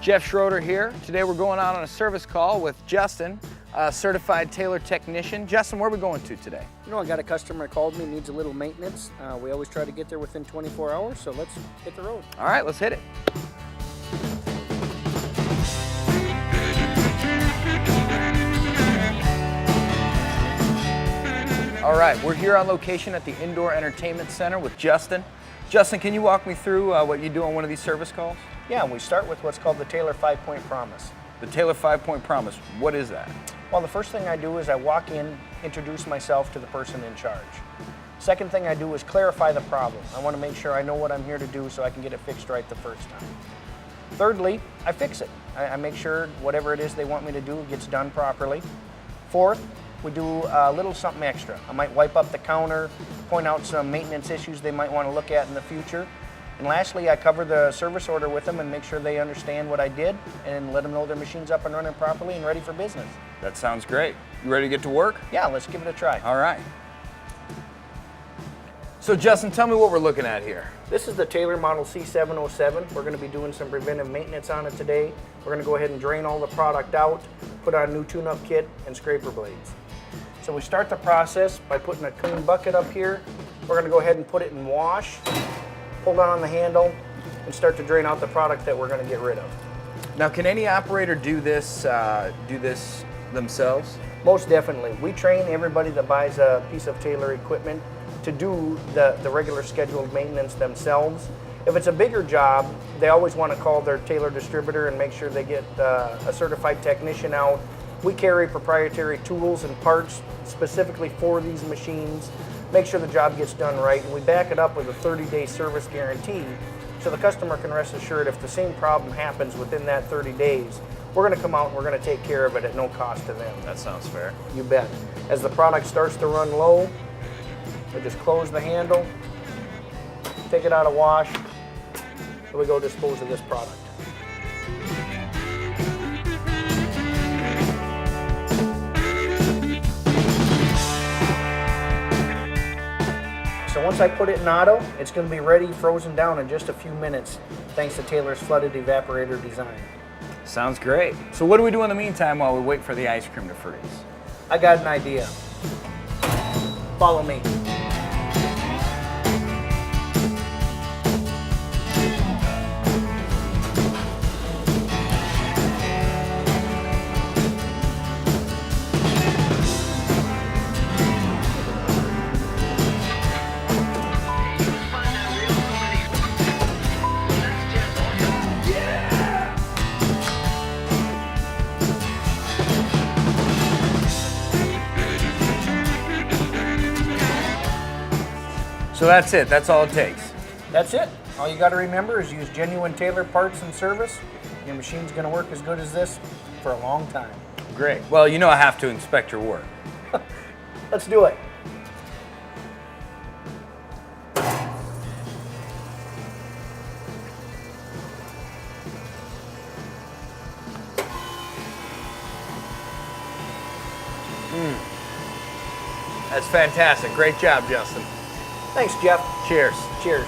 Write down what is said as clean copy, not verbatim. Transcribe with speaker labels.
Speaker 1: Jeff Schroeder here. Today we're going out on a service call with Justin, a certified Taylor technician. Justin, where are we going to today?
Speaker 2: You know, I got a customer called me, needs a little maintenance. We always try to get there within 24 hours, so let's hit the road.
Speaker 1: All right, let's hit it. All right, we're here on location at the Indoor Entertainment Center with Justin. Justin, can you walk me through what you do on one of these service calls?
Speaker 2: Yeah, we start with what's called the Taylor 5-Point Promise.
Speaker 1: The Taylor 5-Point Promise, what is that?
Speaker 2: Well, the first thing I do is I walk in, introduce myself to the person in charge. Second thing I do is clarify the problem. I want to make sure I know what I'm here to do so I can get it fixed right the first time. Thirdly, I fix it. I make sure whatever it is they want me to do gets done properly. Fourth, we do a little something extra. I might wipe up the counter, point out some maintenance issues they might want to look at in the future. And lastly, I cover the service order with them and make sure they understand what I did and let them know their machine's up and running properly and ready for business.
Speaker 1: That sounds great. You ready to get to work?
Speaker 2: Yeah, let's give it a try.
Speaker 1: All right. So Justin, tell me what we're looking at here.
Speaker 2: This is the Taylor Model C707. We're going to be doing some preventive maintenance on it today. We're going to go ahead and drain all the product out, put on a new tune-up kit and scraper blades. So we start the process by putting a clean bucket up here. We're going to go ahead and put it in wash, pull down on the handle, and start to drain out the product that we're going to get rid of.
Speaker 1: Now, can any operator do this themselves?
Speaker 2: Most definitely. We train everybody that buys a piece of Taylor equipment to do the regular scheduled maintenance themselves. If it's a bigger job, they always want to call their Taylor distributor and make sure they get a certified technician out. We carry proprietary tools and parts specifically for these machines, make sure the job gets done right, and we back it up with a 30-day service guarantee so the customer can rest assured if the same problem happens within that 30 days, we're going to come out and we're going to take care of it at no cost to them.
Speaker 1: That sounds fair.
Speaker 2: You bet. As the product starts to run low, we just close the handle, take it out of wash, and we go dispose of this product. So once I put it in auto, it's going to be ready, frozen down in just a few minutes, thanks to Taylor's flooded evaporator design.
Speaker 1: Sounds great. So what do we do in the meantime while we wait for the ice cream to freeze?
Speaker 2: I got an idea. Follow me.
Speaker 1: So that's it. That's all it takes.
Speaker 2: That's it. All you got to remember is use genuine Taylor parts and service. Your machine's going to work as good as this for a long time.
Speaker 1: Great. Well, you know I have to inspect your work.
Speaker 2: Let's do it.
Speaker 1: That's fantastic. Great job, Justin.
Speaker 2: Thanks, Jeff.
Speaker 1: Cheers.
Speaker 2: Cheers.